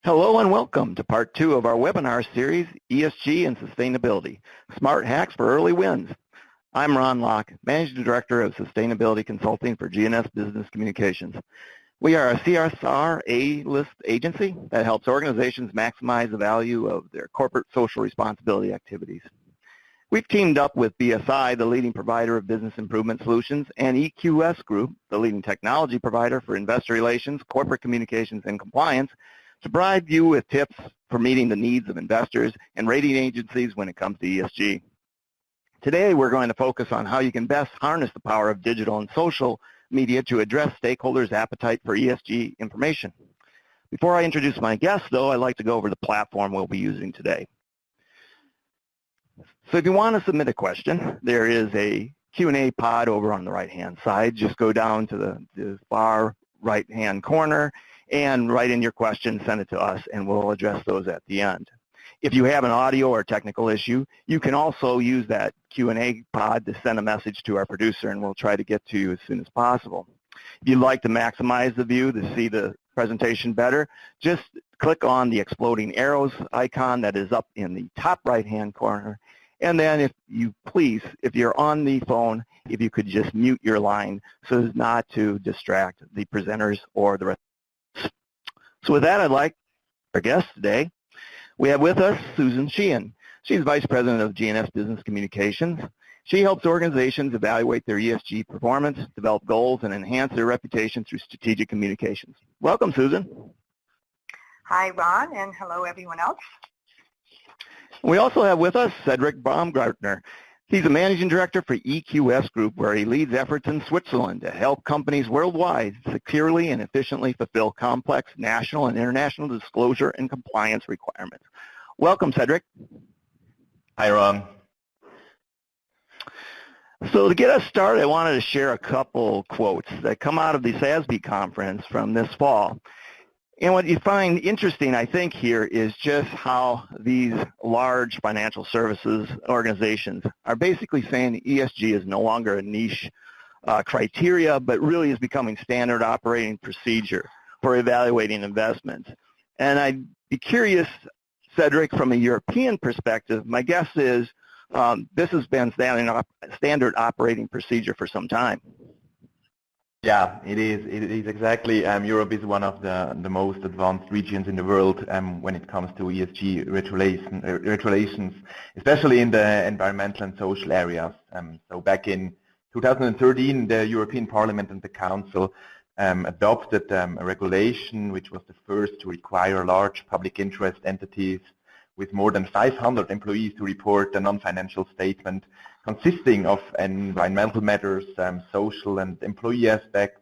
Hello and welcome to part 2 of our webinar series, ESG and Sustainability, Smart Hacks for Early Wins. I'm Ron Locke, Managing Director of Sustainability Consulting for GNS Business Communications. We are a CSR A-list agency that helps organizations maximize the value of their corporate social responsibility activities. We've teamed up with BSI, the leading provider of business improvement solutions, and EQS Group, the leading technology provider for investor relations, corporate communications, and compliance, to provide you with tips for meeting the needs of investors and rating agencies when it comes to ESG. Today, we're going to focus on how you can best harness the power of digital and social media to address stakeholders' appetite for ESG information. Before I introduce my guest, though, I'd like to go over the platform we'll be using today. So if you want to submit a question, there is a Q&A pod over on the right-hand side. Just go down to the far right-hand corner and write in your question, send it to us, and we'll address those at the end. If you have an audio or technical issue, you can also use that Q&A pod to send a message to our producer, and we'll try to get to you as soon as possible. If you'd like to maximize the view to see the presentation better, just click on the exploding arrows icon that is up in the top right-hand corner. And then if you're on the phone, if you could just mute your line so as not to distract the presenters or the rest. So with that, I'd like our guest today. We have with us Susan Sheehan. She's Vice President of GNS Business Communications. She helps organizations evaluate their ESG performance, develop goals, and enhance their reputation through strategic communications. Welcome, Susan. Hi, Ron, and hello, everyone else. We also have with us Cédric Baumgarter. He's a Managing Director for EQS Group, where he leads efforts in Switzerland to help companies worldwide securely and efficiently fulfill complex national and international disclosure and compliance requirements. Welcome, Cédric. Hi, Ron. So to get us started, I wanted to share a couple quotes that come out of the SASB conference from this fall. And what you find interesting, I think, here is just how these large financial services organizations are basically saying ESG is no longer a niche criteria, but really is becoming standard operating procedure for evaluating investments. And I'd be curious, Cédric, from a European perspective, my guess is this has been standard operating procedure for some time. Yeah, it is exactly. Europe is one of the most advanced regions in the world when it comes to ESG regulations, especially in the environmental and social areas. So back in 2013, the European Parliament and the Council adopted a regulation which was the first to require large public interest entities with more than 500 employees to report a non-financial statement consisting of environmental matters, social and employee aspects,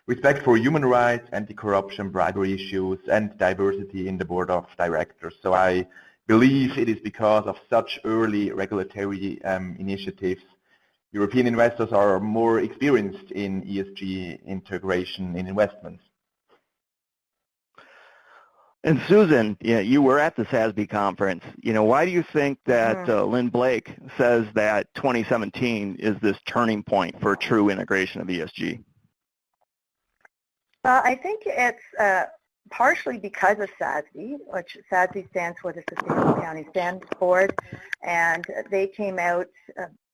respect for human rights, anti-corruption, bribery issues, and diversity in the board of directors. So I believe it is because of such early regulatory initiatives, European investors are more experienced in ESG integration in investments. And Susan, you were at the SASB conference. Why do you think that Lynn Blake says that 2017 is this turning point for true integration of ESG? I think it's partially because of SASB, which SASB stands for the Sustainable Accounting Standards Board, and they came out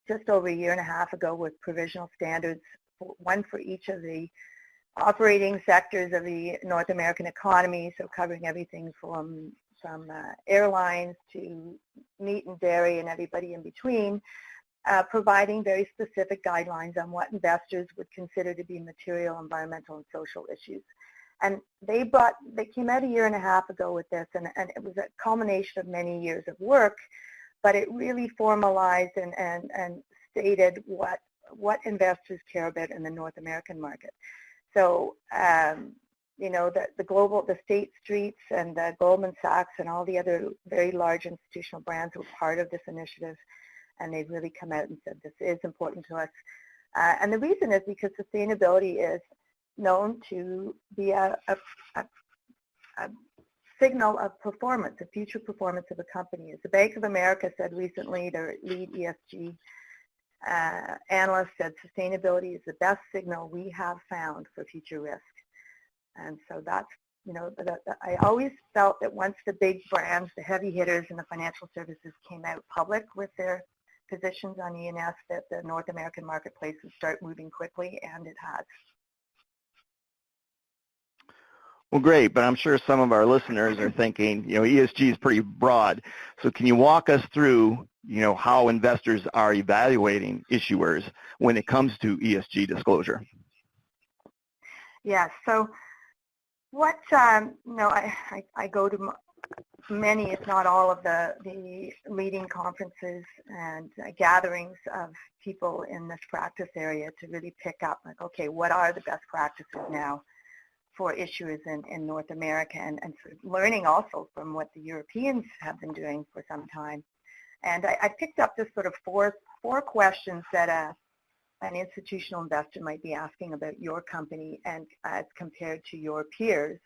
just over a year and a half ago with provisional standards, one for each of the operating sectors of the North American economy, so covering everything from airlines to meat and dairy and everybody in between, providing very specific guidelines on what investors would consider to be material environmental and social issues. And they came out a year and a half ago with this, and it was a culmination of many years of work, but it really formalized and stated what investors care about in the North American market. So, the State Streets and the Goldman Sachs and all the other very large institutional brands were part of this initiative, and they've really come out and said this is important to us. And the reason is because sustainability is known to be a signal of performance, of future performance of a company. As the Bank of America said recently, their lead ESG analyst said sustainability is the best signal we have found for future risk. And so that's I always felt that once the big brands, the heavy hitters in the financial services came out public with their positions on E&S, that the North American marketplace would start moving quickly, and it has. Well, great, but I'm sure some of our listeners are thinking, ESG is pretty broad. So can you walk us through, how investors are evaluating issuers when it comes to ESG disclosure? Yes. So what, I go to many, if not all, of the leading conferences and gatherings of people in this practice area to really pick up, like, okay, what are the best practices now for issuers in North America, and sort of learning also from what the Europeans have been doing for some time. And I picked up this sort of four questions that an institutional investor might be asking about your company and as compared to your peers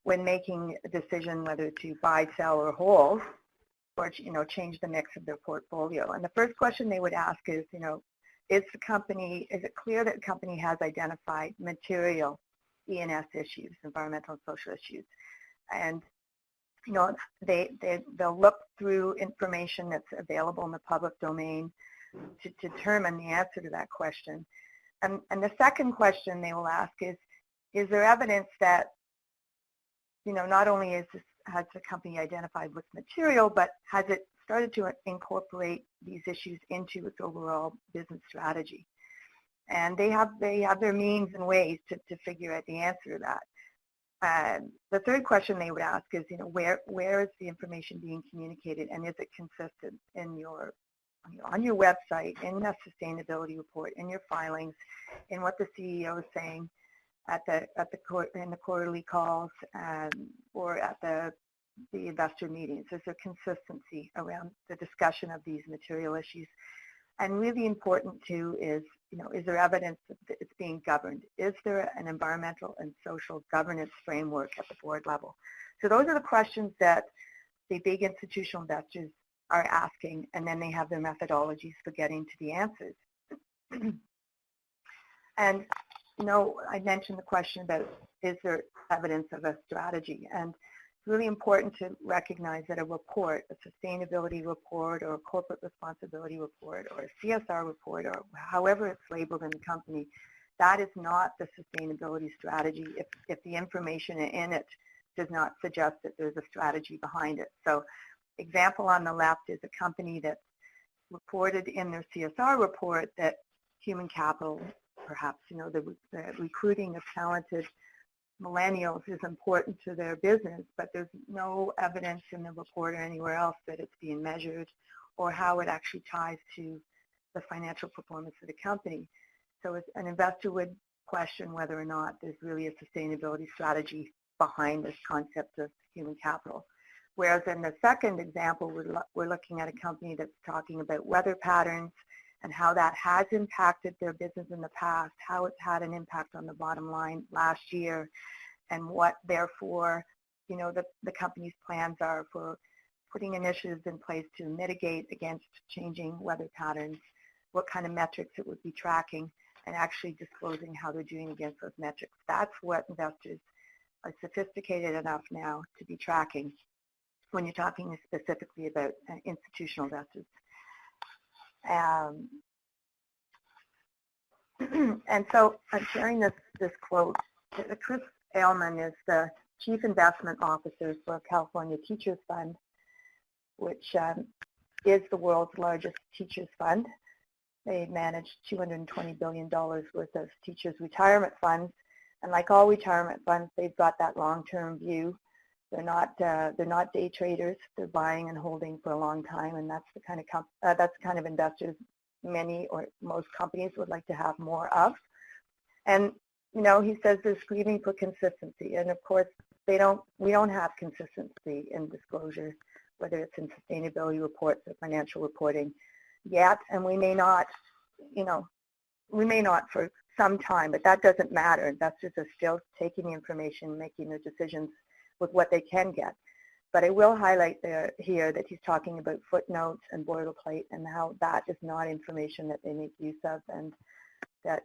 when making a decision whether to buy, sell, or hold, or change the mix of their portfolio. And the first question they would ask is, is it clear that the company has identified material E&S issues, environmental and social issues? And they'll look through information that's available in the public domain to determine the answer to that question. And the second question they will ask is there evidence that, not only has the company identified what's material, but has it started to incorporate these issues into its overall business strategy? And they have their means and ways to figure out the answer to that. The third question they would ask is, where is the information being communicated, and is it consistent in on your website, in the sustainability report, in your filings, in what the CEO is saying in the quarterly calls, or at the investor meetings? Is there consistency around the discussion of these material issues? And really important too is, is there evidence that it's being governed? Is there an environmental and social governance framework at the board level? So those are the questions that the big institutional investors are asking, and then they have their methodologies for getting to the answers. And, I mentioned the question about, is there evidence of a strategy? And it's really important to recognize that a report, a sustainability report, or a corporate responsibility report, or a CSR report, or however it's labeled in the company, that is not the sustainability strategy if the information in it does not suggest that there's a strategy behind it. So example on the left is a company that reported in their CSR report that human capital, perhaps, the recruiting of talented millennials is important to their business, but there's no evidence in the report or anywhere else that it's being measured or how it actually ties to the financial performance of the company. So an investor would question whether or not there's really a sustainability strategy behind this concept of human capital. Whereas in the second example, we're looking at a company that's talking about weather patterns and how that has impacted their business in the past, how it's had an impact on the bottom line last year, and what, therefore, the company's plans are for putting initiatives in place to mitigate against changing weather patterns, what kind of metrics it would be tracking, and actually disclosing how they're doing against those metrics. That's what investors are sophisticated enough now to be tracking when you're talking specifically about institutional investors. And so I'm sharing this quote. Chris Ailman is the Chief Investment Officer for California Teachers Fund, which is the world's largest teachers fund. They manage $220 billion worth of teachers' retirement funds. And like all retirement funds, they've got that long-term view. They're not day traders. They're buying and holding for a long time, and that's the kind of investors many or most companies would like to have more of. And he says they're screaming for consistency, and of course we don't have consistency in disclosure, whether it's in sustainability reports or financial reporting yet, and we may not for some time, but that doesn't matter. Investors are still taking the information, making their decisions with what they can get. But I will highlight here that he's talking about footnotes and boilerplate and how that is not information that they make use of, and that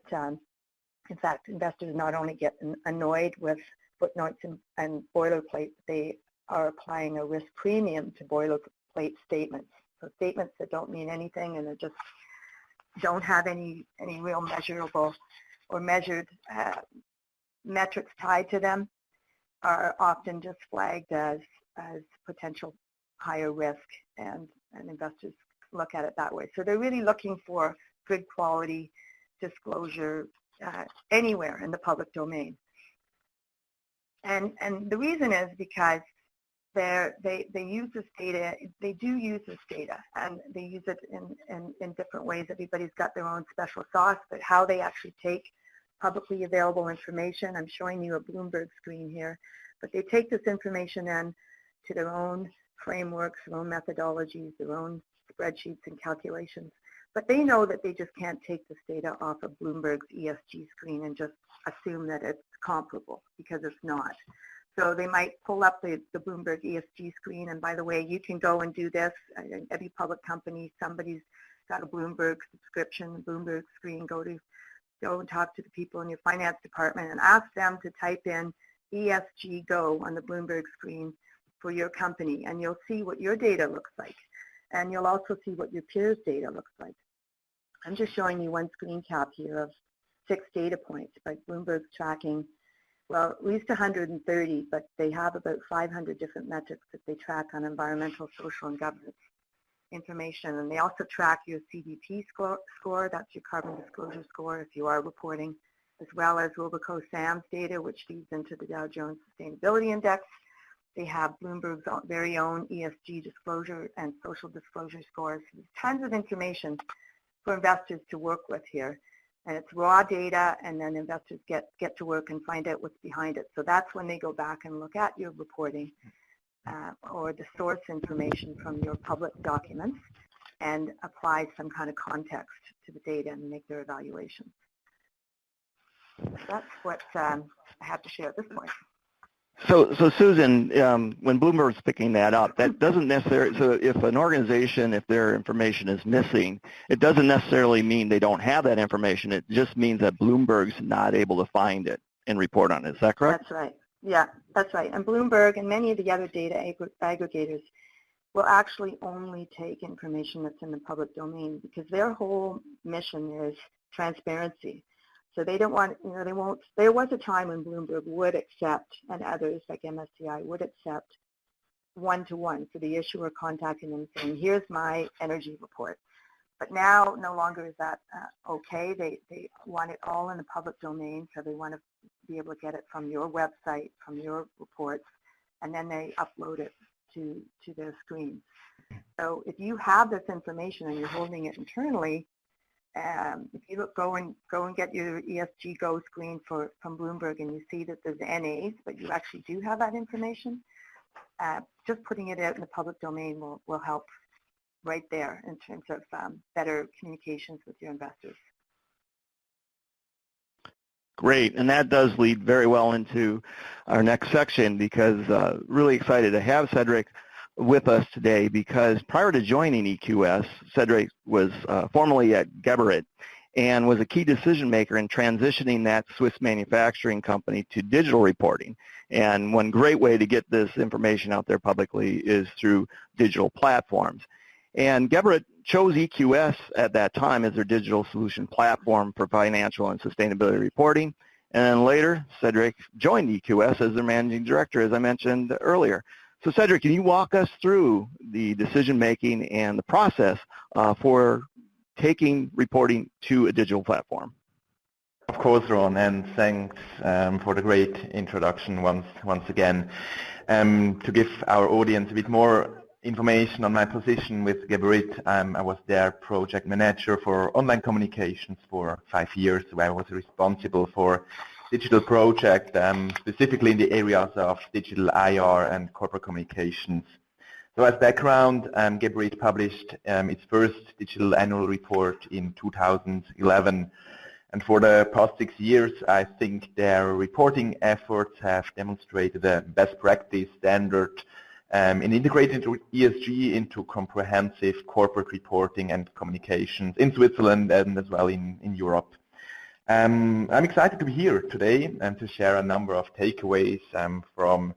in fact investors not only get annoyed with footnotes and boilerplate, they are applying a risk premium to boilerplate statements. So statements that don't mean anything and that just don't have any real measurable or measured metrics tied to them are often just flagged as potential higher risk, and investors look at it that way. So they're really looking for good quality disclosure anywhere in the public domain. And the reason is because they use this data, they do use this data, and they use it in different ways. Everybody's got their own special sauce, but how they actually take publicly available information, I'm showing you a Bloomberg screen here, but they take this information in to their own frameworks, their own methodologies, their own spreadsheets and calculations. But they know that they just can't take this data off of Bloomberg's ESG screen and just assume that it's comparable, because it's not. So they might pull up the Bloomberg ESG screen, and by the way, you can go and do this. Every public company, somebody's got a Bloomberg subscription, Bloomberg screen. Go and talk to the people in your finance department and ask them to type in ESG Go on the Bloomberg screen for your company, and you'll see what your data looks like. And you'll also see what your peers' data looks like. I'm just showing you one screen cap here of 6 data points, but Bloomberg's tracking, well, at least 130, but they have about 500 different metrics that they track on environmental, social, and governance information. And they also track your CDP score, that's your carbon disclosure score if you are reporting, as well as Robeco-Sams data, which feeds into the Dow Jones Sustainability Index. They have Bloomberg's very own ESG disclosure and social disclosure scores. There's tons of information for investors to work with here. And it's raw data, and then investors get to work and find out what's behind it. So that's when they go back and look at your reporting or the source information from your public documents and apply some kind of context to the data and make their evaluation. That's what I have to share at this point. So Susan, when Bloomberg's picking that up, that doesn't necessarily, so if an organization, if their information is missing, it doesn't necessarily mean they don't have that information. It just means that Bloomberg's not able to find it and report on it. Is that correct? That's right. Yeah, that's right. And Bloomberg and many of the other data aggregators will actually only take information that's in the public domain, because their whole mission is transparency. So they don't want, they won't, there was a time when Bloomberg would accept, and others like MSCI would accept one-to-one. So the issuer contacting them saying, here's my energy report. But now no longer is that okay. They want it all in the public domain, so they want to be able to get it from your website, from your reports, and then they upload it to their screen. So if you have this information and you're holding it internally, if you go and get your ESG Go screen from Bloomberg and you see that there's NAs, but you actually do have that information, just putting it out in the public domain will help right there in terms of better communications with your investors. Great, and that does lead very well into our next section, because really excited to have Cédric with us today, because prior to joining EQS, Cédric was formerly at Geberit and was a key decision maker in transitioning that Swiss manufacturing company to digital reporting. And one great way to get this information out there publicly is through digital platforms. And Geberit chose EQS at that time as their digital solution platform for financial and sustainability reporting. And then later, Cédric joined EQS as their managing director, as I mentioned earlier. So Cédric, can you walk us through the decision-making and the process for taking reporting to a digital platform? Of course, Ron, and thanks for the great introduction once again. To give our audience a bit more information on my position with Geberit, I was their project manager for online communications for 5 years, where I was responsible for digital project, specifically in the areas of digital IR and corporate communications. So as background, Geberit published its first digital annual report in 2011. And for the past 6 years, I think their reporting efforts have demonstrated a best practice standard in integrating ESG into comprehensive corporate reporting and communications in Switzerland and as well in Europe. I'm excited to be here today and to share a number of takeaways from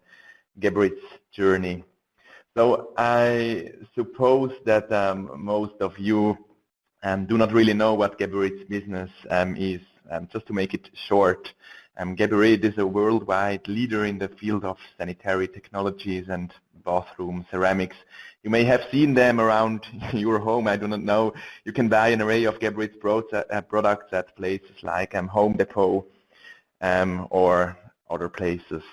Geberit's journey. So I suppose that most of you do not really know what Geberit's business is. Just to make it short, Geberit is a worldwide leader in the field of sanitary technologies and bathroom ceramics. You may have seen them around your home, I do not know. You can buy an array of Geberit's products at places like Home Depot or other places.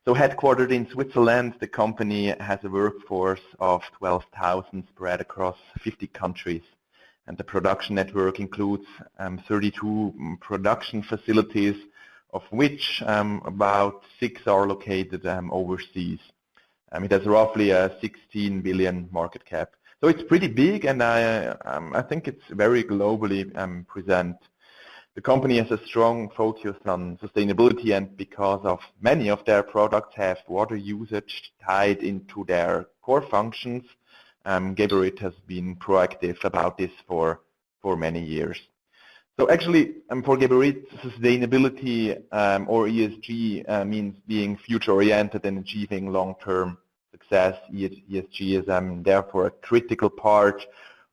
So headquartered in Switzerland, the company has a workforce of 12,000 spread across 50 countries. And the production network includes 32 production facilities, of which about 6 are located overseas. It has roughly a 16 billion market cap. So it's pretty big, and I think it's very globally present. The company has a strong focus on sustainability, and because of many of their products have water usage tied into their core functions, Geberit has been proactive about this for many years. So actually, for Geberit, sustainability or ESG means being future-oriented and achieving long-term success. ESG is therefore a critical part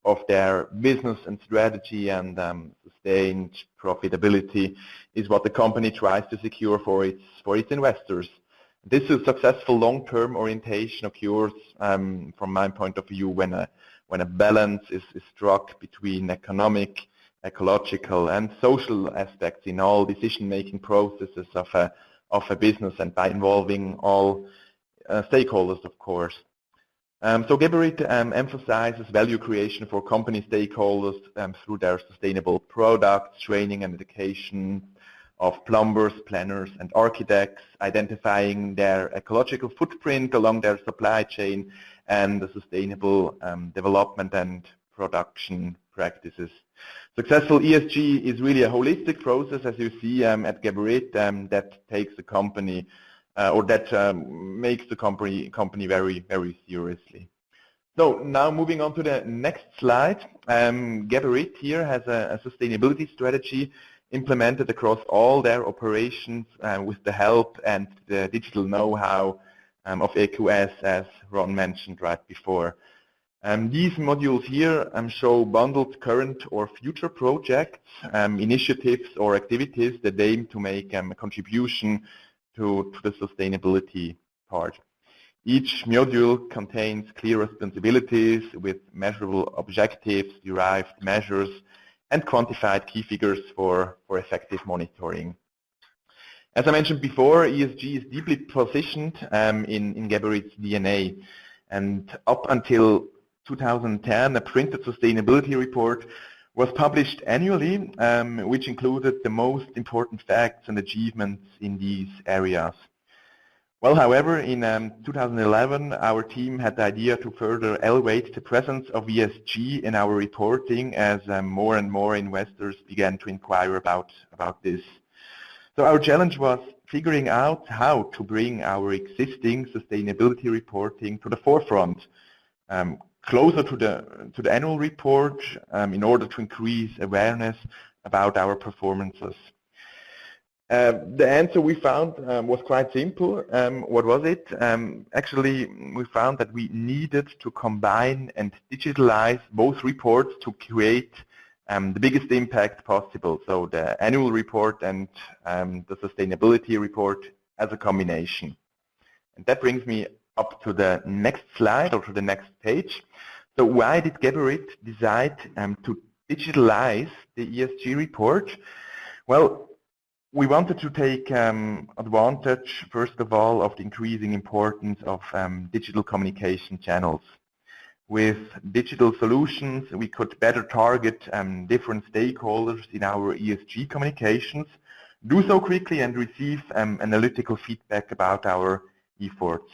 of their business and strategy, and sustained profitability is what the company tries to secure for its investors. This is successful long-term orientation occurs, from my point of view, when a balance is struck between economic, ecological, and social aspects in all decision-making processes of a business, and by involving all stakeholders, of course. So Geberit emphasizes value creation for company stakeholders through their sustainable products, training and education of plumbers, planners, and architects, identifying their ecological footprint along their supply chain, and the sustainable development and production practices. Successful ESG is really a holistic process, as you see at Geberit, that takes the company or that makes the company very, very seriously. So now moving on to the next slide. Geberit here has a sustainability strategy implemented across all their operations with the help and the digital know-how of EQS, as Ron mentioned right before. These modules here show bundled current or future projects, initiatives or activities that aim to make a contribution to the sustainability part. Each module contains clear responsibilities with measurable objectives, derived measures, and quantified key figures for effective monitoring. As I mentioned before, ESG is deeply positioned in Geberit's DNA, and up until 2010, a printed sustainability report was published annually, which included the most important facts and achievements in these areas. Well, however, in 2011, our team had the idea to further elevate the presence of ESG in our reporting, as more and more investors began to inquire about this. So our challenge was figuring out how to bring our existing sustainability reporting to the forefront, closer to the annual report, in order to increase awareness about our performances. The answer we found was quite simple. What was it? Actually, we found that we needed to combine and digitalize both reports to create the biggest impact possible. So the annual report and the sustainability report as a combination. And that brings me up to the next slide, or to the next page. So why did Geberit decide to digitalize the ESG report? Well, we wanted to take advantage, first of all, of the increasing importance of digital communication channels. With digital solutions, we could better target different stakeholders in our ESG communications, do so quickly, and receive analytical feedback about our efforts.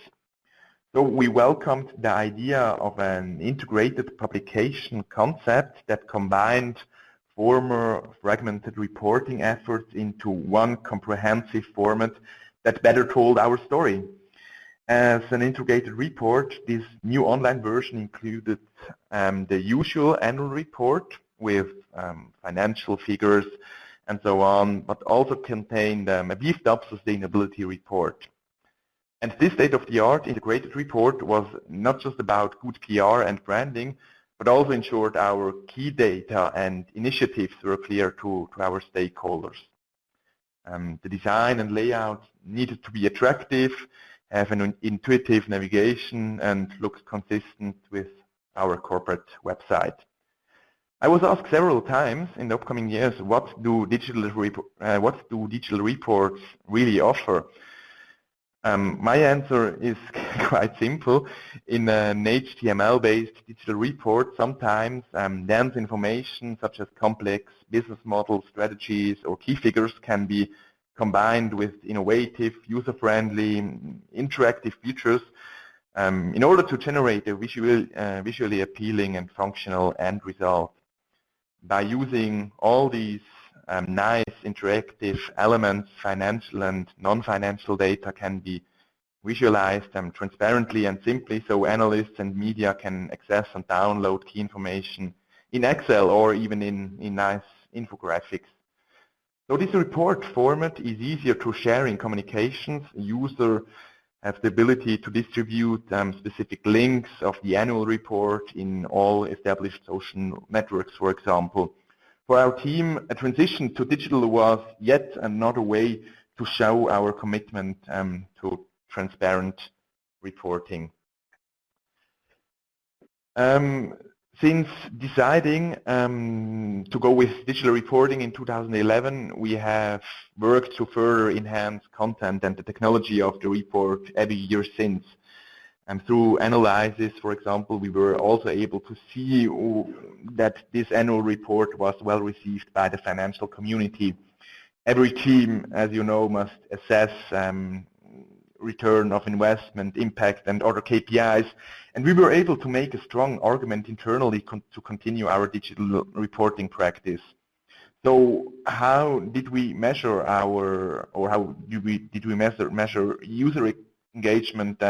So we welcomed the idea of an integrated publication concept that combined former fragmented reporting efforts into one comprehensive format that better told our story. As an integrated report, this new online version included the usual annual report with financial figures, and so on, but also contained a beefed-up sustainability report. And this state-of-the-art integrated report was not just about good PR and branding, but also ensured our key data and initiatives were clear to our stakeholders. The design and layout needed to be attractive, have an intuitive navigation, and looks consistent with our corporate website. I was asked several times in the upcoming years, what do digital reports really offer? My answer is quite simple. In an HTML-based digital report, sometimes dense information such as complex business models, strategies, or key figures can be combined with innovative, user-friendly, interactive features in order to generate a visually appealing and functional end result. By using all these nice interactive elements, financial and non-financial data can be visualized transparently and simply, so analysts and media can access and download key information in Excel or even in nice infographics. So this report format is easier to share in communications. Users have the ability to distribute specific links of the annual report in all established social networks, for example. For our team, a transition to digital was yet another way to show our commitment to transparent reporting. Since deciding to go with digital reporting in 2011, we have worked to further enhance content and the technology of the report every year since. And through analysis, for example, we were also able to see that this annual report was well received by the financial community. Every team, as you know, must assess return of investment, impact, and other KPIs. And we were able to make a strong argument internally to continue our digital reporting practice. So how did we measure measure user engagement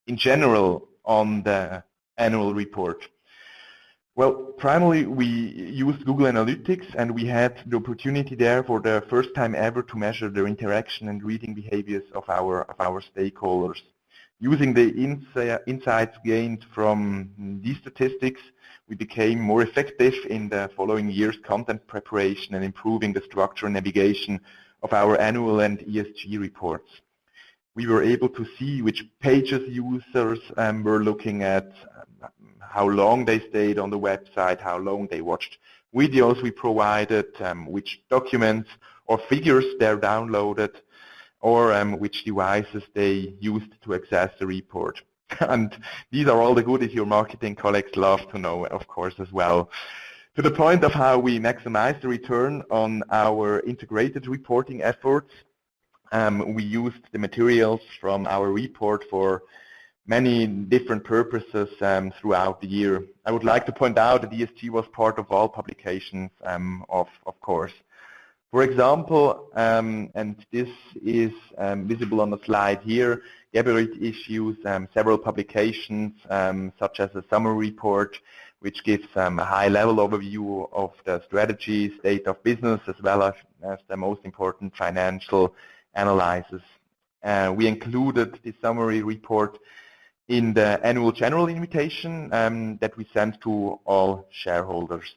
in general on the annual report? Well, primarily we used Google Analytics, and we had the opportunity there for the first time ever to measure the interaction and reading behaviors of our stakeholders. Using the insights gained from these statistics, we became more effective in the following year's content preparation and improving the structure and navigation of our annual and ESG reports. We were able to see which pages users were looking at, how long they stayed on the website, how long they watched videos we provided, which documents or figures they're downloaded, or which devices they used to access the report. And these are all the goodies your marketing colleagues love to know, of course, as well. To the point of how we maximize the return on our integrated reporting efforts, we used the materials from our report for many different purposes throughout the year. I would like to point out that ESG was part of all publications, of course. For example, and this is visible on the slide here, Geberit issues several publications, such as a summary report, which gives a high-level overview of the strategy, state of business, as well as the most important financial analysis. We included the summary report in the annual general invitation that we sent to all shareholders.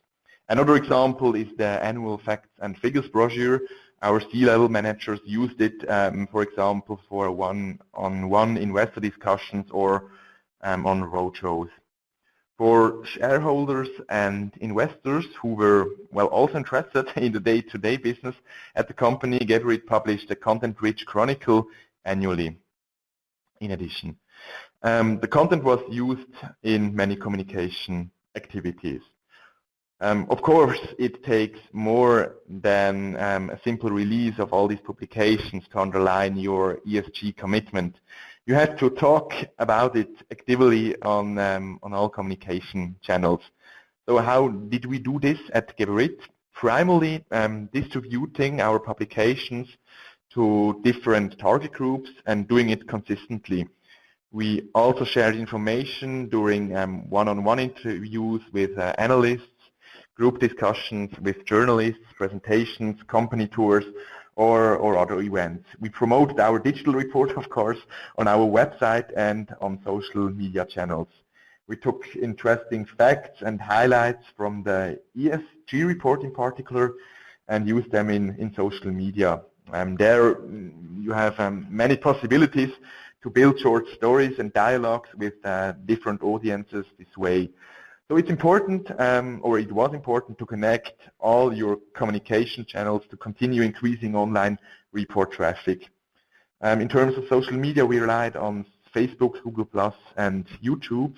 Another example is the annual facts and figures brochure. Our C-level managers used it, for example, for one-on-one investor discussions or on roadshows. For shareholders and investors who were also interested in the day-to-day business at the company, Geberit published a content-rich chronicle annually. In addition, the content was used in many communication activities. Of course, it takes more than a simple release of all these publications to underline your ESG commitment. You have to talk about it actively on all communication channels. So how did we do this at Geberit? Primarily distributing our publications to different target groups and doing it consistently. We also shared information during one-on-one interviews with analysts, group discussions with journalists, presentations, company tours, or other events. We promoted our digital report, of course, on our website and on social media channels. We took interesting facts and highlights from the ESG report in particular and used them in social media. There you have many possibilities to build short stories and dialogues with different audiences this way. So it's important, or it was important, to connect all your communication channels to continue increasing online report traffic. In terms of social media, we relied on Facebook, Google+, and YouTube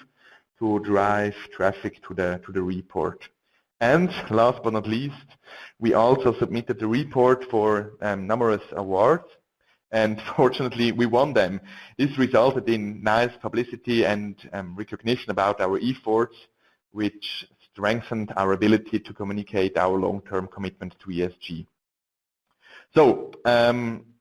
to drive traffic to the report. And last but not least, we also submitted the report for numerous awards, and fortunately we won them. This resulted in nice publicity and recognition about our efforts, which strengthened our ability to communicate our long-term commitment to ESG. So,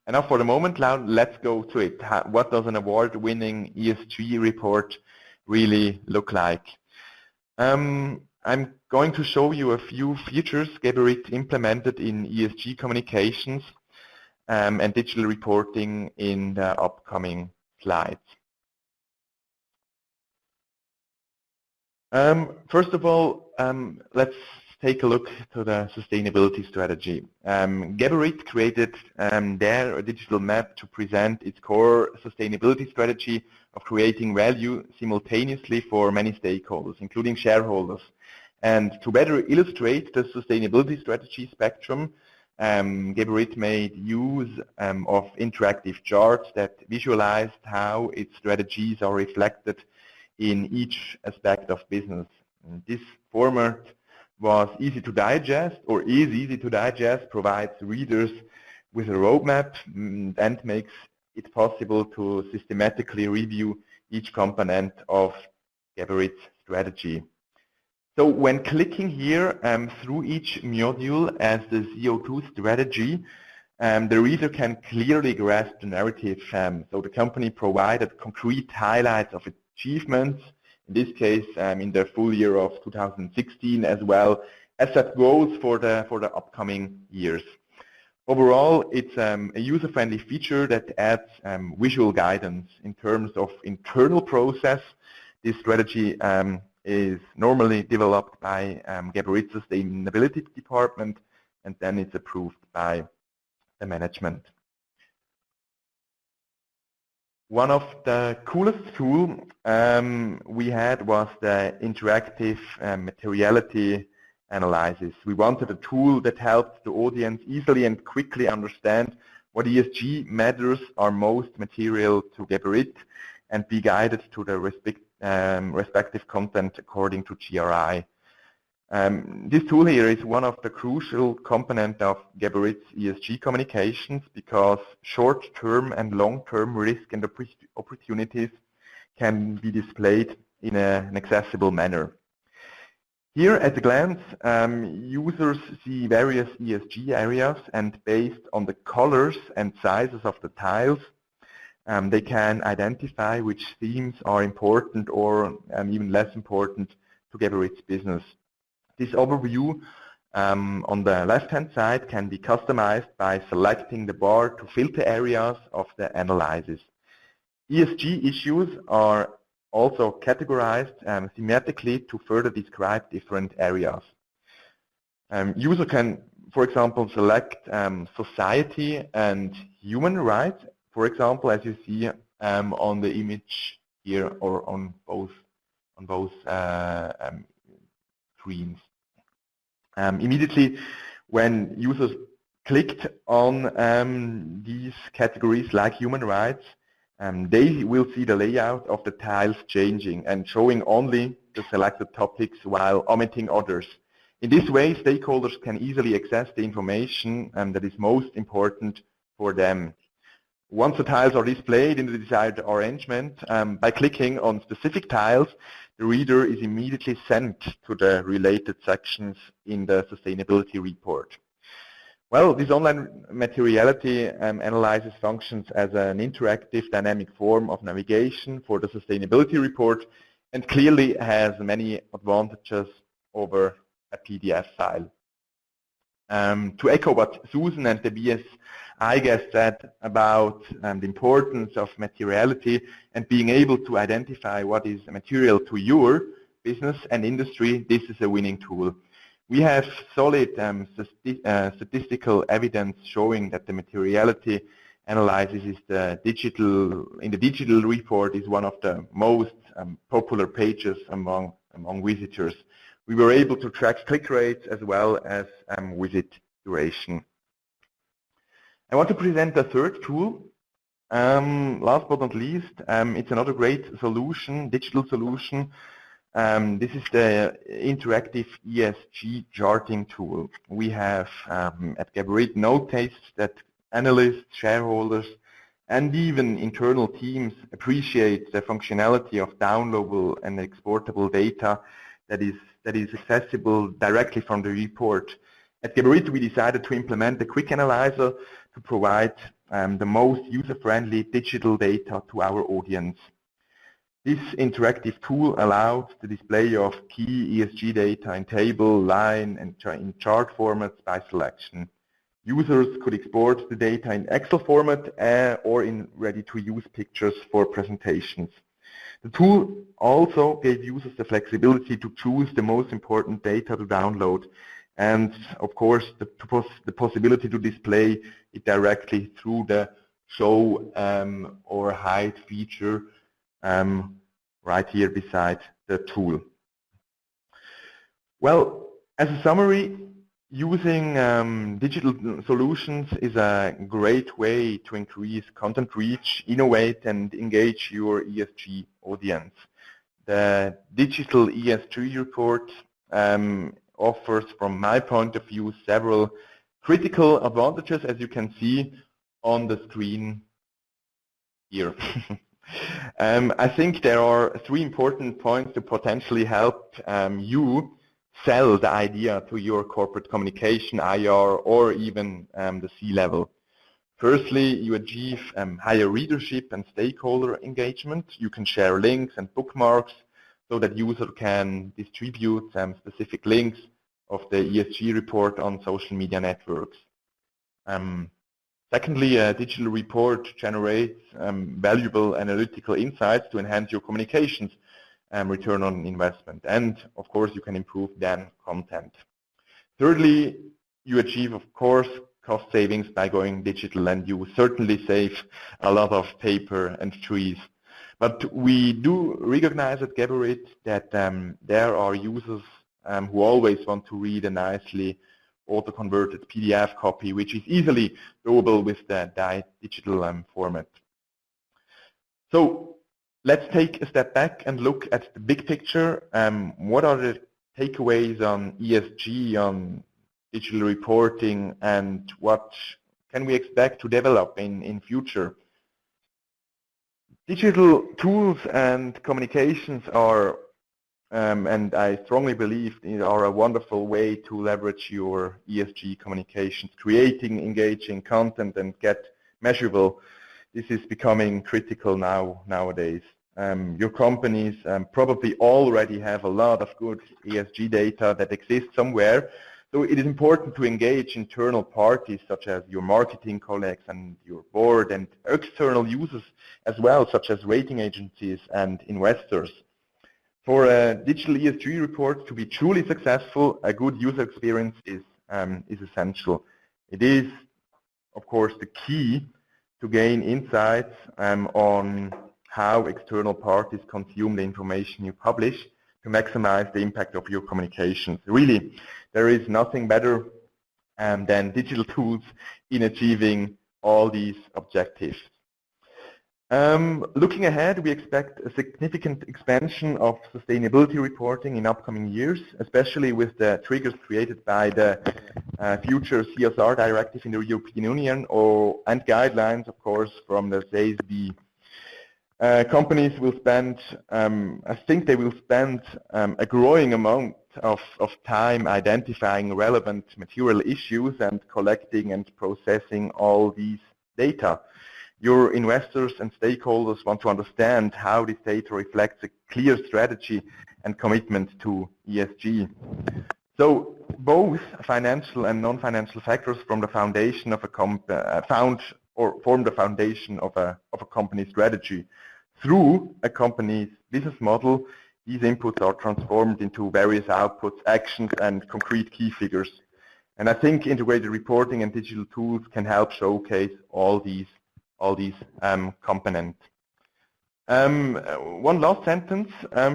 enough for the moment. Now let's go to it. What does an award-winning ESG report really look like? I'm going to show you a few features Geberit implemented in ESG communications and digital reporting in the upcoming slides. First of all, let's take a look to the sustainability strategy. Geberit created their digital map to present its core sustainability strategy of creating value simultaneously for many stakeholders, including shareholders. And to better illustrate the sustainability strategy spectrum, Geberit made use of interactive charts that visualized how its strategies are reflected in each aspect of business. And this format was easy to digest, or is easy to digest, provides readers with a roadmap and makes it possible to systematically review each component of Geberit's strategy. So when clicking here through each module as the CO2 strategy, the reader can clearly grasp the narrative. So the company provided concrete highlights of achievements, in this case in the full year of 2016, as well as set goals for the upcoming years. Overall, it's a user-friendly feature that adds visual guidance in terms of internal process. This strategy is normally developed by Geberit's sustainability department, and then it's approved by the management. One of the coolest tools we had was the interactive materiality analysis. We wanted a tool that helped the audience easily and quickly understand what ESG matters are most material to Geberit and be guided to the respective content according to GRI. This tool here is one of the crucial components of Geberit's ESG communications because short-term and long-term risk and opportunities can be displayed in an accessible manner. Here at a glance, users see various ESG areas, and based on the colors and sizes of the tiles, they can identify which themes are important or even less important to Geberit's business. This overview on the left-hand side can be customized by selecting the bar to filter areas of the analysis. ESG issues are also categorized thematically to further describe different areas. User can, for example, select society and human rights, for example, as you see on the image here or on both screens. Immediately when users clicked on these categories like human rights, they will see the layout of the tiles changing and showing only the selected topics while omitting others. In this way, stakeholders can easily access the information that is most important for them. Once the tiles are displayed in the desired arrangement, by clicking on specific tiles, the reader is immediately sent to the related sections in the sustainability report. Well, this online materiality analysis functions as an interactive dynamic form of navigation for the sustainability report and clearly has many advantages over a PDF file. To echo what Susan and the BSI guest said about the importance of materiality and being able to identify what is material to your business and industry, this is a winning tool. We have solid statistical evidence showing that the materiality analysis is in the digital report is one of the most popular pages among visitors. We were able to track click rates as well as visit duration. I want to present a third tool. Last but not least, it's another great solution, digital solution. This is the interactive ESG charting tool. We have at Geberit noticed that analysts, shareholders, and even internal teams appreciate the functionality of downloadable and exportable data that is accessible directly from the report. At Geberit, we decided to implement a quick analyzer to provide the most user-friendly digital data to our audience. This interactive tool allows the display of key ESG data in table, line, and in chart formats by selection. Users could export the data in Excel format or in ready-to-use pictures for presentations. The tool also gave users the flexibility to choose the most important data to download and, of course, the possibility to display it directly through the show or hide feature right here beside the tool. Well, as a summary, using digital solutions is a great way to increase content reach, innovate, and engage your ESG audience. The digital ESG report offers, from my point of view, several critical advantages, as you can see on the screen here. I think there are three important points to potentially help you sell the idea to your corporate communication, IR, or even the C-level. Firstly, you achieve higher readership and stakeholder engagement. You can share links and bookmarks so that users can distribute specific links of the ESG report on social media networks. Secondly, a digital report generates valuable analytical insights to enhance your communications return on investment. And, of course, you can improve then content. Thirdly, you achieve, of course, cost savings by going digital, and you certainly save a lot of paper and trees. But we do recognize at Geberit that there are users who always want to read a nicely auto-converted PDF copy, which is easily doable with the digital format. So let's take a step back and look at the big picture. What are the takeaways on ESG, on digital reporting, and what can we expect to develop in future? Digital tools and communications are, and I strongly believe, are a wonderful way to leverage your ESG communications, creating engaging content and get measurable. This is becoming critical nowadays. Your companies probably already have a lot of good ESG data that exists somewhere. So it is important to engage internal parties such as your marketing colleagues and your board, and external users as well, such as rating agencies and investors. For a digital ESG report to be truly successful, a good user experience is essential. It is, of course, the key to gain insights on how external parties consume the information you publish to maximize the impact of your communications. Really, there is nothing better than digital tools in achieving all these objectives. Looking ahead, we expect a significant expansion of sustainability reporting in upcoming years, especially with the triggers created by the future CSR directive in the European Union and guidelines, of course, from the CSB. Companies will spend, I think they will spend a growing amount of time identifying relevant material issues and collecting and processing all these data. Your investors and stakeholders want to understand how this data reflects a clear strategy and commitment to ESG. So both financial and non-financial factors from the foundation of a form the foundation of a company's strategy. Through a company's business model, these inputs are transformed into various outputs, actions, and concrete key figures. And I think integrated reporting and digital tools can help showcase all these components. One last sentence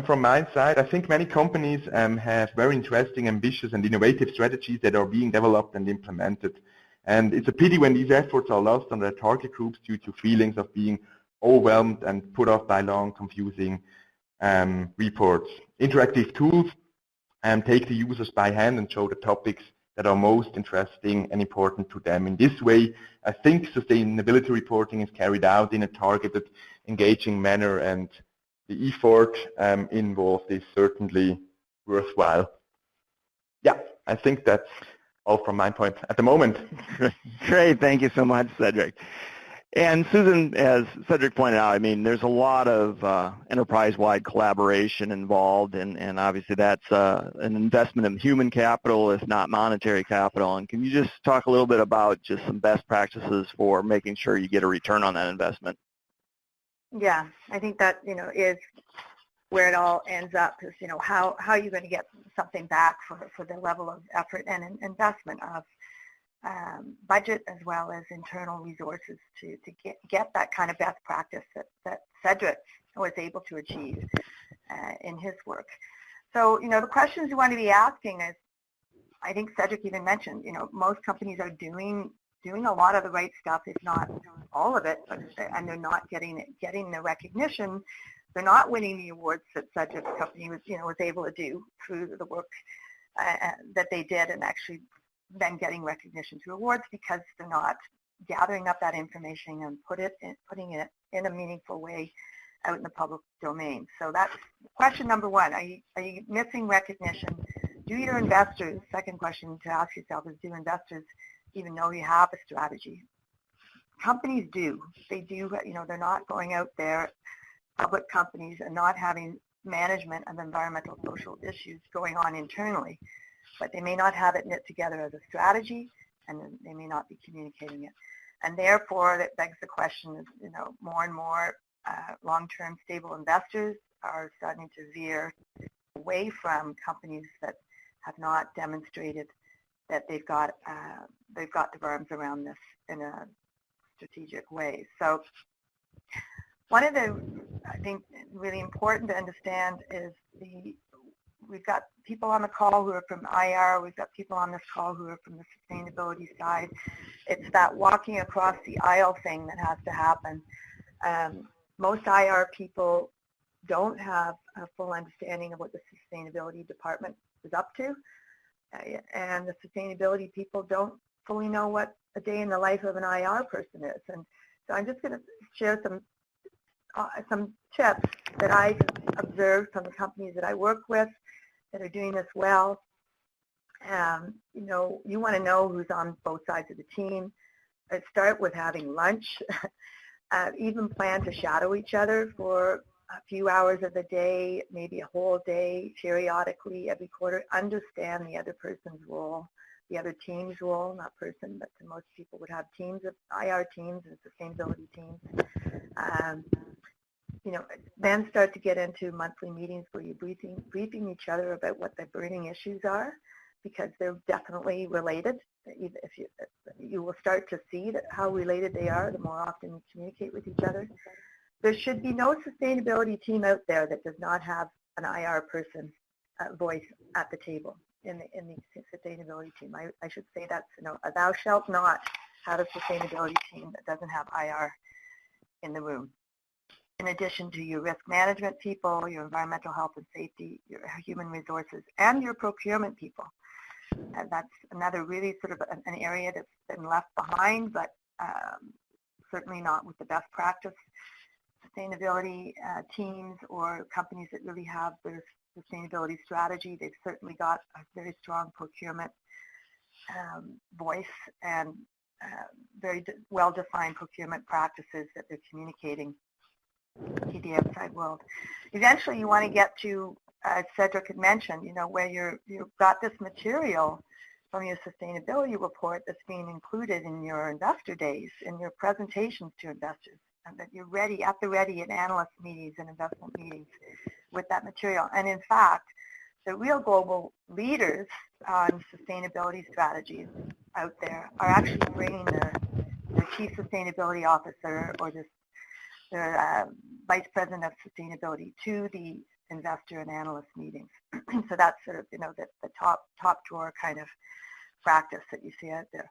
from my side. I think many companies have very interesting, ambitious, and innovative strategies that are being developed and implemented. And it's a pity when these efforts are lost on their target groups due to feelings of being overwhelmed and put off by long, confusing reports. Interactive tools take the users by hand and show the topics that are most interesting and important to them. In this way, I think sustainability reporting is carried out in a targeted, engaging manner, and the effort involved is certainly worthwhile. Yeah, I think that's all from my point at the moment. Great, thank you so much, Cedric. And Susan, as Cedric pointed out, I mean, there's a lot of enterprise-wide collaboration involved, and obviously that's an investment in human capital, if not monetary capital. And can you just talk a little bit about just some best practices for making sure you get a return on that investment? Yeah, I think that, is where it all ends up, is, how are you going to get something back for the level of effort and investment of budget as well as internal resources to get that kind of best practice that Cedric was able to achieve in his work. So, the questions you want to be asking is, I think Cedric even mentioned, most companies are doing a lot of the right stuff, if not all of it, and they're not getting the recognition. They're not winning the awards that Cedric's company was able to do through the work that they did, and actually then getting recognition through awards because they're not gathering up that information and putting it in a meaningful way out in the public domain. So that's question number one. Are you missing recognition? Do your investors, second question to ask yourself is, do investors even know you have a strategy? Companies do. They do, they're not going out there, public companies, and not having management of environmental social issues going on internally. But they may not have it knit together as a strategy, and they may not be communicating it. And therefore, that begs the question is, more and more long-term stable investors are starting to veer away from companies that have not demonstrated that they've got their arms around this in a strategic way. So one of the, I think, really important to understand is we've got people on the call who are from IR, we've got people on this call who are from the sustainability side. It's that walking across the aisle thing that has to happen. Most IR people don't have a full understanding of what the sustainability department is up to, and the sustainability people don't fully know what a day in the life of an IR person is. And so I'm just going to share some tips that I've observed from the companies that I work with that are doing this well. You want to know who's on both sides of the team. Start with having lunch. Even plan to shadow each other for a few hours of the day, maybe a whole day, periodically, every quarter. Understand the other person's role, the other team's role, not person, but most people would have teams of IR teams and sustainability teams. Then start to get into monthly meetings where you're briefing each other about what the burning issues are, because they're definitely related. If you will start to see how related they are the more often you communicate with each other. There should be no sustainability team out there that does not have an IR person voice at the table in the sustainability team. I should say that's, thou shalt not have a sustainability team that doesn't have IR in the room. In addition to your risk management people, your environmental health and safety, your human resources, and your procurement people. And that's another really sort of an area that's been left behind, but certainly not with the best practice. Sustainability teams or companies that really have their sustainability strategy, they've certainly got a very strong procurement voice and very well-defined procurement practices that they're communicating to the outside world. Eventually, you want to get to as Cedric had mentioned, where you've got this material from your sustainability report that's being included in your investor days, in your presentations to investors, and that you're ready at analyst meetings and investment meetings with that material. And in fact, the real global leaders on sustainability strategies out there are actually bringing their chief sustainability officer or their vice president of sustainability to the investor and analyst meetings. So that's sort of, the top drawer kind of practice that you see out there.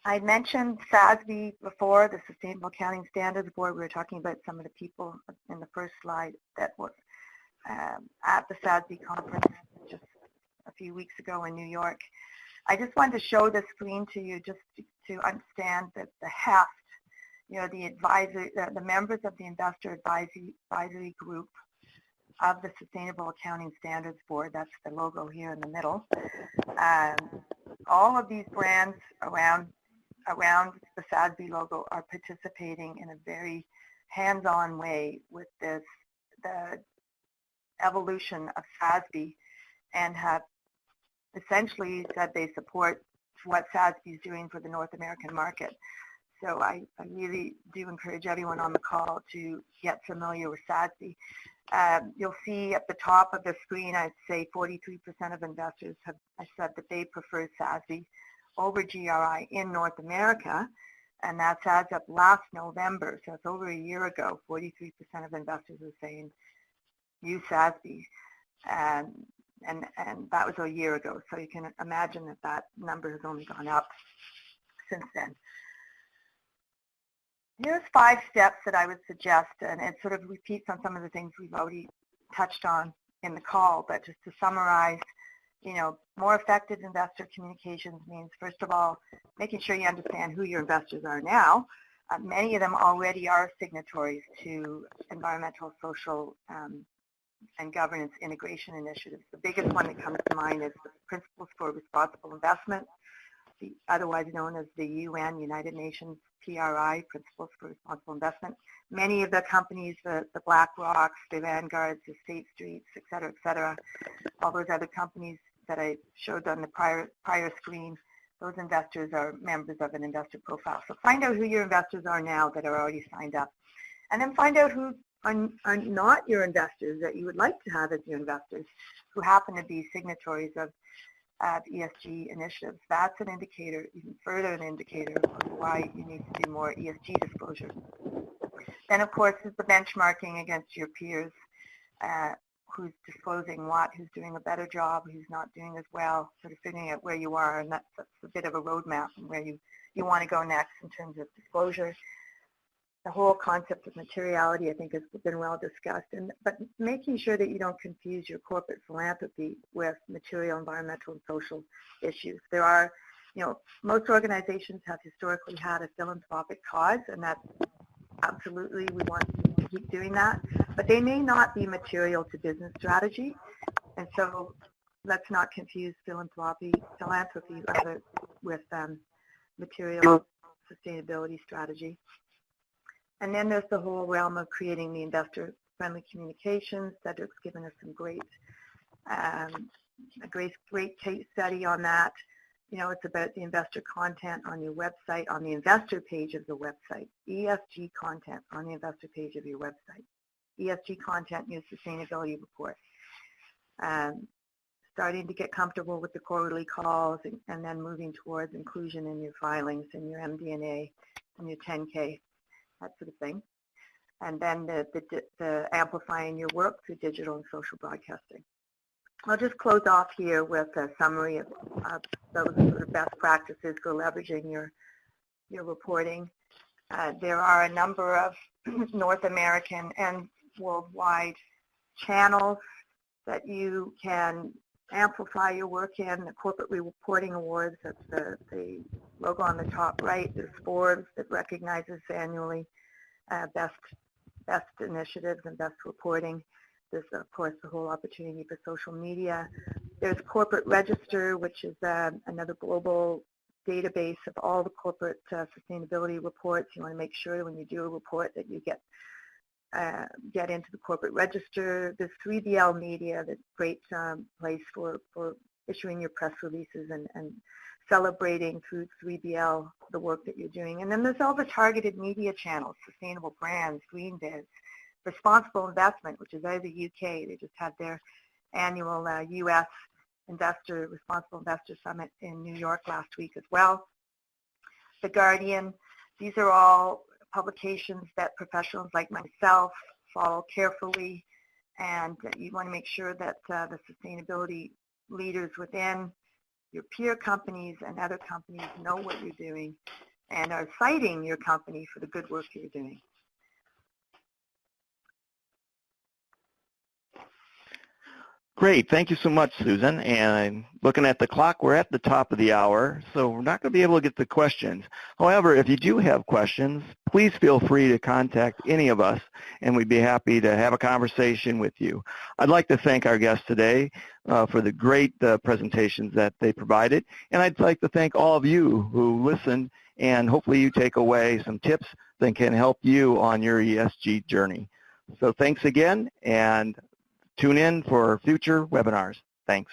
I mentioned SASB before, the Sustainable Accounting Standards Board. We were talking about some of the people in the first slide that were at the SASB conference just a few weeks ago in New York. I just wanted to show the screen to you just to understand that the heft, the advisory, the members of the Investor Advisory Group of the Sustainable Accounting Standards Board, that's the logo here in the middle. All of these brands around the SASB logo are participating in a very hands-on way with the evolution of SASB, and have essentially said they support what SASB is doing for the North American market. So I really do encourage everyone on the call to get familiar with SASB. You'll see at the top of the screen, I'd say 43% of investors have said that they prefer SASB over GRI in North America, and that's as of last November, so it's over a year ago. 43% of investors are saying use SASB, and that was a year ago, so you can imagine that number has only gone up since then. Here's 5 steps that I would suggest, and it sort of repeats on some of the things we've already touched on in the call, but just to summarize, more effective investor communications means, first of all, making sure you understand who your investors are now. Many of them already are signatories to environmental, social, and governance integration initiatives. The biggest one that comes to mind is the Principles for Responsible Investment, otherwise known as the UN, United Nations PRI, Principles for Responsible Investment. Many of the companies, the BlackRocks, the Vanguards, the State Streets, et cetera, all those other companies that I showed on the prior screen, those investors are members of an investor profile. So find out who your investors are now that are already signed up. And then find out who are not your investors that you would like to have as your investors, who happen to be signatories of ESG initiatives. That's an indicator, even further an indicator of why you need to do more ESG disclosure. Then, of course, is the benchmarking against your peers, who's disclosing what, who's doing a better job, who's not doing as well, sort of figuring out where you are, and that's a bit of a roadmap and where you want to go next in terms of disclosure. The whole concept of materiality, I think, has been well discussed, but making sure that you don't confuse your corporate philanthropy with material, environmental, and social issues. There are, most organizations have historically had a philanthropic cause, and that's absolutely, we want to keep doing that, but they may not be material to business strategy, and so let's not confuse philanthropy rather with material sustainability strategy. And then there's the whole realm of creating the investor-friendly communications. Cedric's given us some great case study on that. It's about the investor content on your website, on the investor page of the website. ESG content on the investor page of your website. ESG content in your sustainability report. Starting to get comfortable with the quarterly calls, and then moving towards inclusion in your filings, in your MD&A, and your 10K. That sort of thing. And then the amplifying your work through digital and social broadcasting. I'll just close off here with a summary of those sort of best practices for leveraging your reporting. There are a number of North American and worldwide channels that you can amplify your work in. The Corporate Reporting Awards, that's the logo on the top right. There's Forbes that recognizes annually best initiatives and best reporting. There's, of course, the whole opportunity for social media. There's Corporate Register, which is another global database of all the corporate sustainability reports. You want to make sure when you do a report that you get get into the corporate register. There's 3BL Media, that's a great place for issuing your press releases and celebrating through 3BL the work that you're doing. And then there's all the targeted media channels, Sustainable Brands, Green Biz, Responsible Investment, which is out of the UK. They just had their annual US Responsible Investor Summit in New York last week as well. The Guardian, these are all publications that professionals like myself follow carefully, and you want to make sure that the sustainability leaders within your peer companies and other companies know what you're doing and are citing your company for the good work that you're doing. Great. Thank you so much, Susan. And looking at the clock, we're at the top of the hour, so we're not going to be able to get to questions. However, if you do have questions, please feel free to contact any of us, and we'd be happy to have a conversation with you. I'd like to thank our guests today for the great presentations that they provided, and I'd like to thank all of you who listened, and hopefully you take away some tips that can help you on your ESG journey. So thanks again, and tune in for future webinars. Thanks.